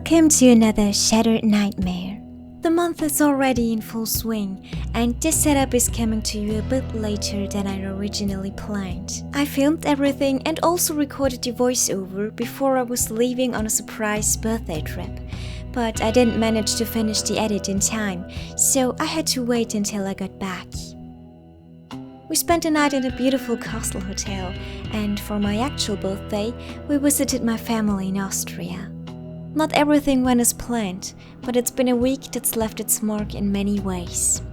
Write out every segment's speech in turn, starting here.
Welcome to another Shattered Nightmare. The month is already in full swing, and this setup is coming to you a bit later than I originally planned. I filmed everything and also recorded the voiceover before I was leaving on a surprise birthday trip, but I didn't manage to finish the edit in time, so I had to wait until I got back. We spent the night in a beautiful castle hotel, and for my actual birthday, we visited my family in Austria. Not everything went as planned, but it's been a week that's left its mark in many ways.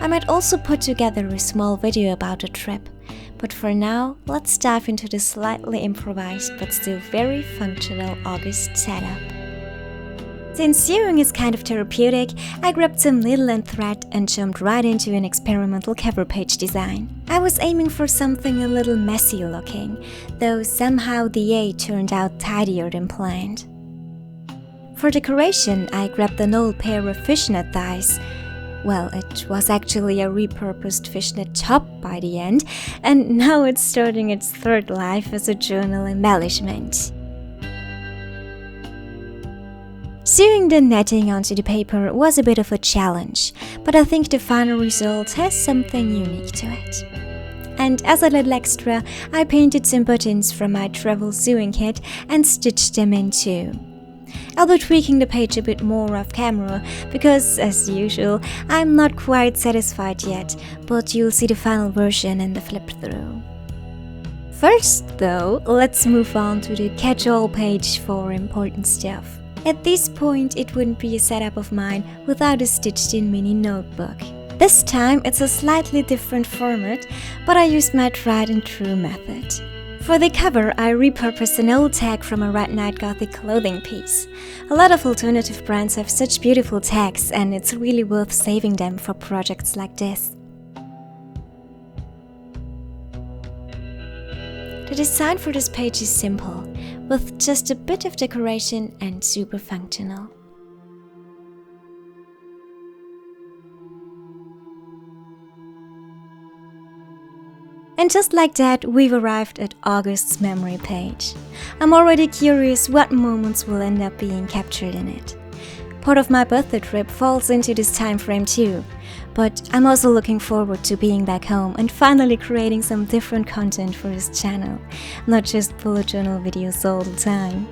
I might also put together a small video about the trip, but for now, let's dive into the slightly improvised but still very functional August setup. Since sewing is kind of therapeutic, I grabbed some needle and thread and jumped right into an experimental cover page design. I was aiming for something a little messy looking, though somehow the A turned out tidier than planned. For decoration, I grabbed an old pair of fishnet ties. Well, it was actually a repurposed fishnet top by the end, and now it's starting its third life as a journal embellishment. Sewing the netting onto the paper was a bit of a challenge, but I think the final result has something unique to it. And as a little extra, I painted some buttons from my travel sewing kit and stitched them in too. I'll be tweaking the page a bit more off camera, because, as usual, I'm not quite satisfied yet, but you'll see the final version in the flip through. First, though, let's move on to the catch-all page for important stuff. At this point, it wouldn't be a setup of mine without a stitched-in mini notebook. This time, it's a slightly different format, but I used my tried-and-true method. For the cover, I repurposed an old tag from a Red Knight Gothic clothing piece. A lot of alternative brands have such beautiful tags, and it's really worth saving them for projects like this. The design for this page is simple, with just a bit of decoration and super functional. And just like that, we've arrived at August's memory page. I'm already curious what moments will end up being captured in it. Part of my birthday trip falls into this time frame too, but I'm also looking forward to being back home and finally creating some different content for this channel, not just bullet journal videos all the time.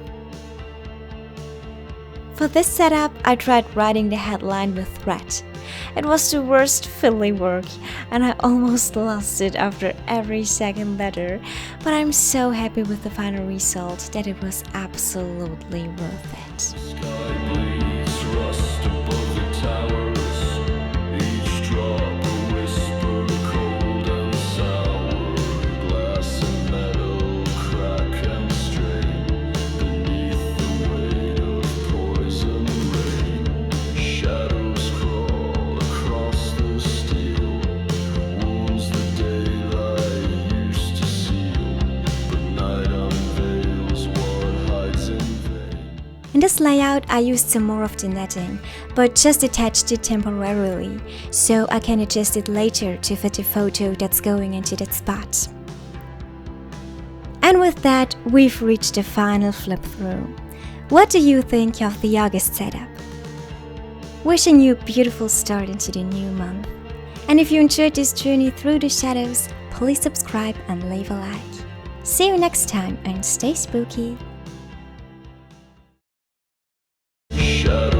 For this setup, I tried writing the headline with thread. It was the worst fiddly work, and I almost lost it after every second letter, but I'm so happy with the final result that it was absolutely worth it. In this layout, I used some more of the netting, but just attached it temporarily, so I can adjust it later to fit the photo that's going into that spot. And with that, we've reached the final flip through. What do you think of the August setup? Wishing you a beautiful start into the new month. And if you enjoyed this journey through the shadows, please subscribe and leave a like. See you next time and stay spooky. Shadow.